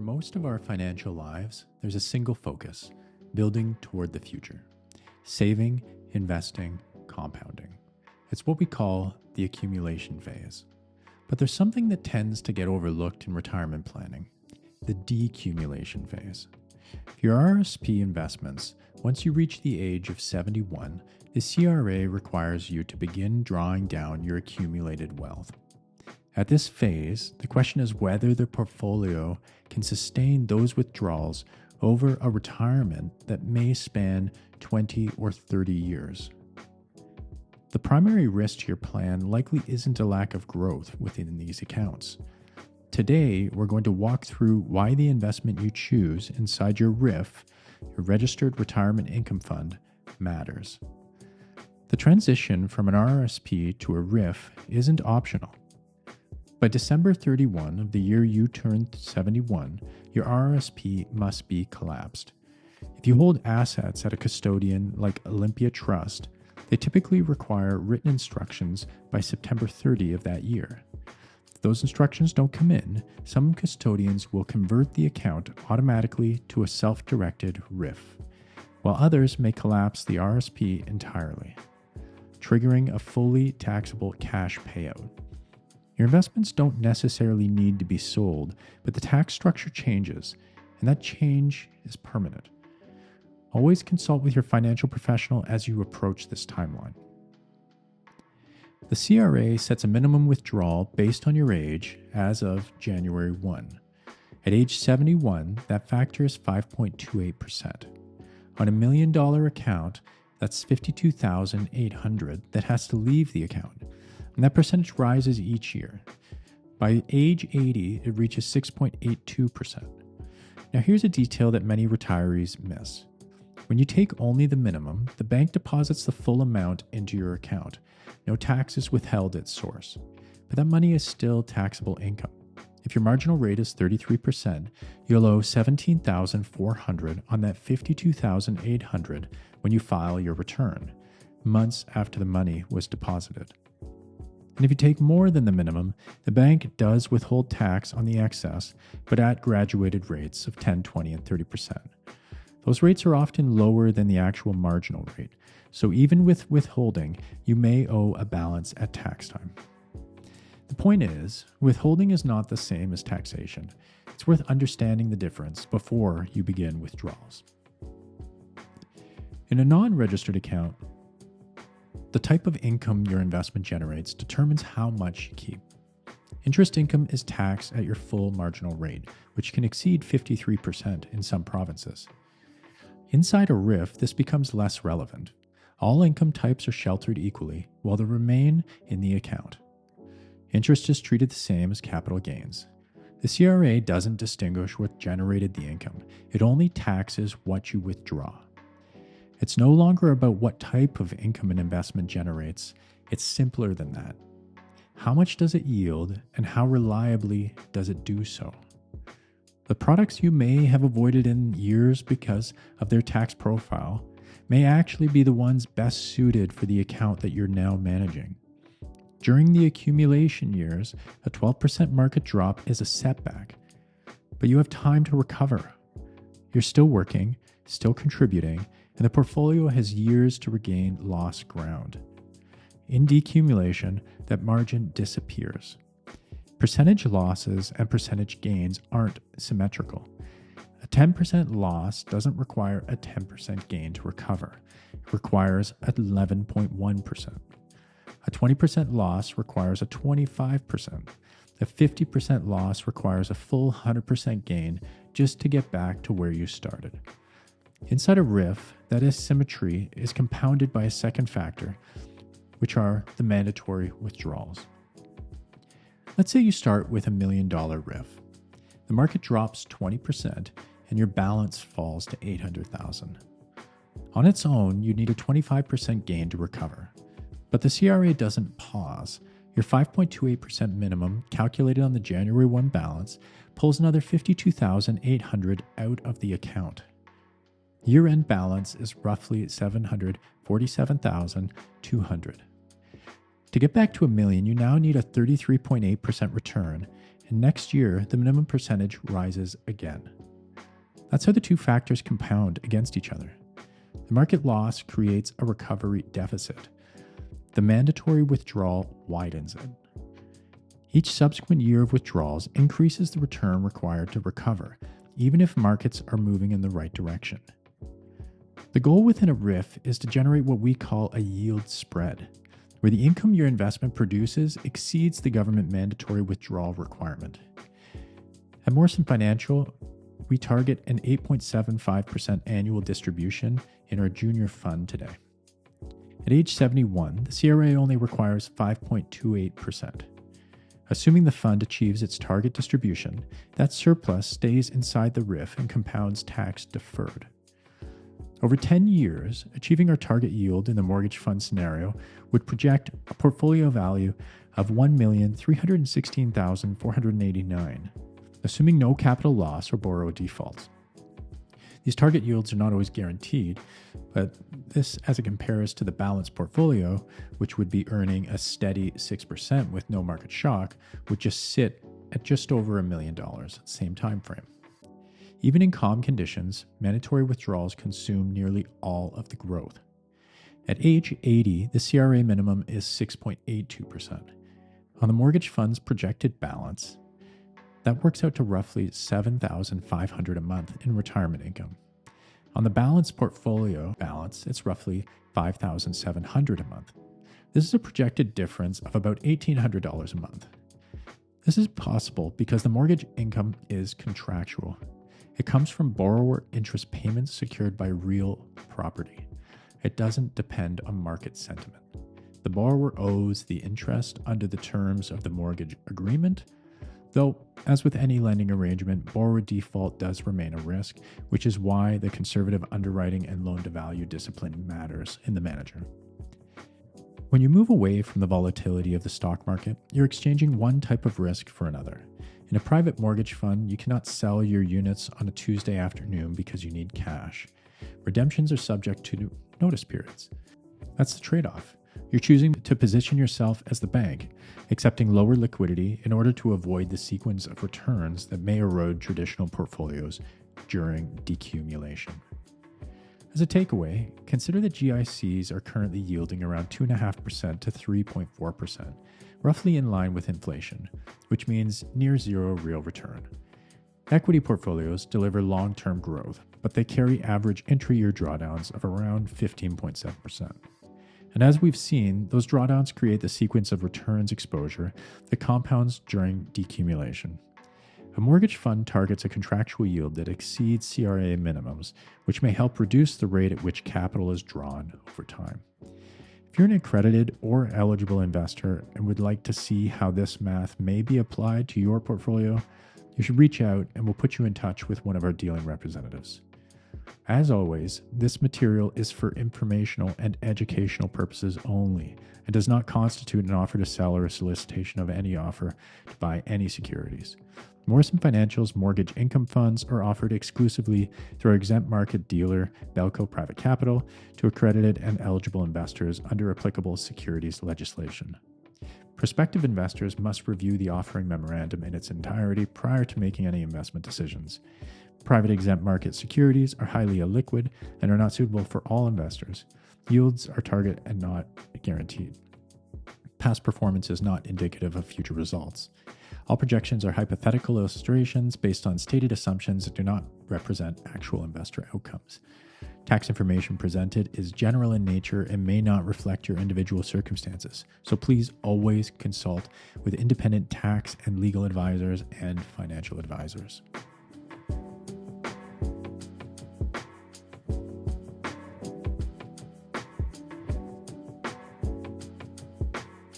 most of our financial lives, there's a single focus: building toward the future. Saving, investing, compounding. It's what we call the accumulation phase. But there's something that tends to get overlooked in retirement planning: the decumulation phase. For your RRSP investments, once you reach the age of 71, the CRA requires you to begin drawing down your accumulated wealth. At this phase, the question is whether the portfolio can sustain those withdrawals over a retirement that may span 20 or 30 years. The primary risk to your plan likely isn't a lack of growth within these accounts. Today, we're going to walk through why the investment you choose inside your RRIF, your Registered Retirement Income Fund, matters. The transition from an RRSP to a RRIF isn't optional. By December 31 of the year you turn 71, your RRSP must be collapsed. If you hold assets at a custodian like Olympia Trust, they typically require written instructions by September 30 of that year. If those instructions don't come in, some custodians will convert the account automatically to a self-directed RRIF, while others may collapse the RRSP entirely, triggering a fully taxable cash payout. Your investments don't necessarily need to be sold, but the tax structure changes, and that change is permanent. Always consult with your financial professional as you approach this timeline. The CRA sets a minimum withdrawal based on your age as of January 1. At age 71, that factor is 5.28%. On $1 million account, that's $52,800 that has to leave the account, and that percentage rises each year. By age 80, it reaches 6.82%. Now here's a detail that many retirees miss. When you take only the minimum, the bank deposits the full amount into your account. No tax is withheld at source, but that money is still taxable income. If your marginal rate is 33%, you'll owe $17,400 on that $52,800 when you file your return, months after the money was deposited. And if you take more than the minimum, the bank does withhold tax on the excess, but at graduated rates of 10, 20, and 30%. Those rates are often lower than the actual marginal rate, so even with withholding, you may owe a balance at tax time. The point is, withholding is not the same as taxation. It's worth understanding the difference before you begin withdrawals. In a non-registered account, the type of income your investment generates determines how much you keep. Interest income is taxed at your full marginal rate, which can exceed 53% in some provinces. Inside a RRIF, this becomes less relevant. All income types are sheltered equally, while they remain in the account. Interest is treated the same as capital gains. The CRA doesn't distinguish what generated the income. It only taxes what you withdraw. It's no longer about what type of income an investment generates. It's simpler than that. How much does it yield, and how reliably does it do so? The products you may have avoided in years because of their tax profile may actually be the ones best suited for the account that you're now managing. During the accumulation years, a 12% market drop is a setback, but you have time to recover. You're still working, still contributing, and the portfolio has years to regain lost ground. In decumulation, that margin disappears. Percentage losses and percentage gains aren't symmetrical. A 10% loss doesn't require a 10% gain to recover. It requires 11.1%. A 20% loss requires a 25%. A 50% loss requires a full 100% gain just to get back to where you started. Inside a RRIF, that asymmetry is compounded by a second factor, which are the mandatory withdrawals. Let's say you start with $1 million RRIF. The market drops 20% and your balance falls to $800,000. On its own, you need a 25% gain to recover. But the CRA doesn't pause. Your 5.28% minimum, calculated on the January 1 balance, pulls another $52,800 out of the account. Year-end balance is roughly $747,200. To get back to $1 million, you now need a 33.8% return and next year the minimum percentage rises again. That's how the two factors compound against each other. The market loss creates a recovery deficit. The mandatory withdrawal widens it. Each subsequent year of withdrawals increases the return required to recover, even if markets are moving in the right direction. The goal within a RRIF is to generate what we call a yield spread, where the income your investment produces exceeds the government mandatory withdrawal requirement. At Morrison Financial, we target an 8.75% annual distribution in our junior fund today. At age 71, the CRA only requires 5.28%. Assuming the fund achieves its target distribution, that surplus stays inside the RRIF and compounds tax deferred. Over 10 years, achieving our target yield in the mortgage fund scenario would project a portfolio value of $1,316,489, assuming no capital loss or borrower defaults. These target yields are not always guaranteed, but this, as it compares to the balanced portfolio, which would be earning a steady 6% with no market shock, would just sit at just over $1 million at the same time frame. Even in calm conditions, mandatory withdrawals consume nearly all of the growth. At age 80, the CRA minimum is 6.82%. On the mortgage fund's projected balance, that works out to roughly $7,500 a month in retirement income. On the balanced portfolio balance, it's roughly $5,700 a month. This is a projected difference of about $1,800 a month. This is possible because the mortgage income is contractual. It comes from borrower interest payments secured by real property. It doesn't depend on market sentiment. The borrower owes the interest under the terms of the mortgage agreement, though, as with any lending arrangement, borrower default does remain a risk, which is why the conservative underwriting and loan-to-value discipline matters in the manager. When you move away from the volatility of the stock market, you're exchanging one type of risk for another. In a private mortgage fund, you cannot sell your units on a Tuesday afternoon because you need cash. Redemptions are subject to notice periods. That's the trade-off. You're choosing to position yourself as the bank, accepting lower liquidity in order to avoid the sequence of returns that may erode traditional portfolios during decumulation. As a takeaway, consider that GICs are currently yielding around 2.5% to 3.4%, roughly in line with inflation, which means near zero real return. Equity portfolios deliver long-term growth, but they carry average intra-year drawdowns of around 15.7%. And as we've seen, those drawdowns create the sequence of returns exposure that compounds during decumulation. A mortgage fund targets a contractual yield that exceeds CRA minimums, which may help reduce the rate at which capital is drawn over time. If you're an accredited or eligible investor and would like to see how this math may be applied to your portfolio, you should reach out and we'll put you in touch with one of our dealing representatives. As always, this material is for informational and educational purposes only and does not constitute an offer to sell or a solicitation of any offer to buy any securities. Morrison Financial's mortgage income funds are offered exclusively through our exempt market dealer, Belco Private Capital, to accredited and eligible investors under applicable securities legislation. Prospective investors must review the offering memorandum in its entirety prior to making any investment decisions. Private exempt market securities are highly illiquid and are not suitable for all investors. Yields are target and not guaranteed. Past performance is not indicative of future results. All projections are hypothetical illustrations based on stated assumptions that do not represent actual investor outcomes. Tax information presented is general in nature and may not reflect your individual circumstances, so please always consult with independent tax and legal advisors and financial advisors.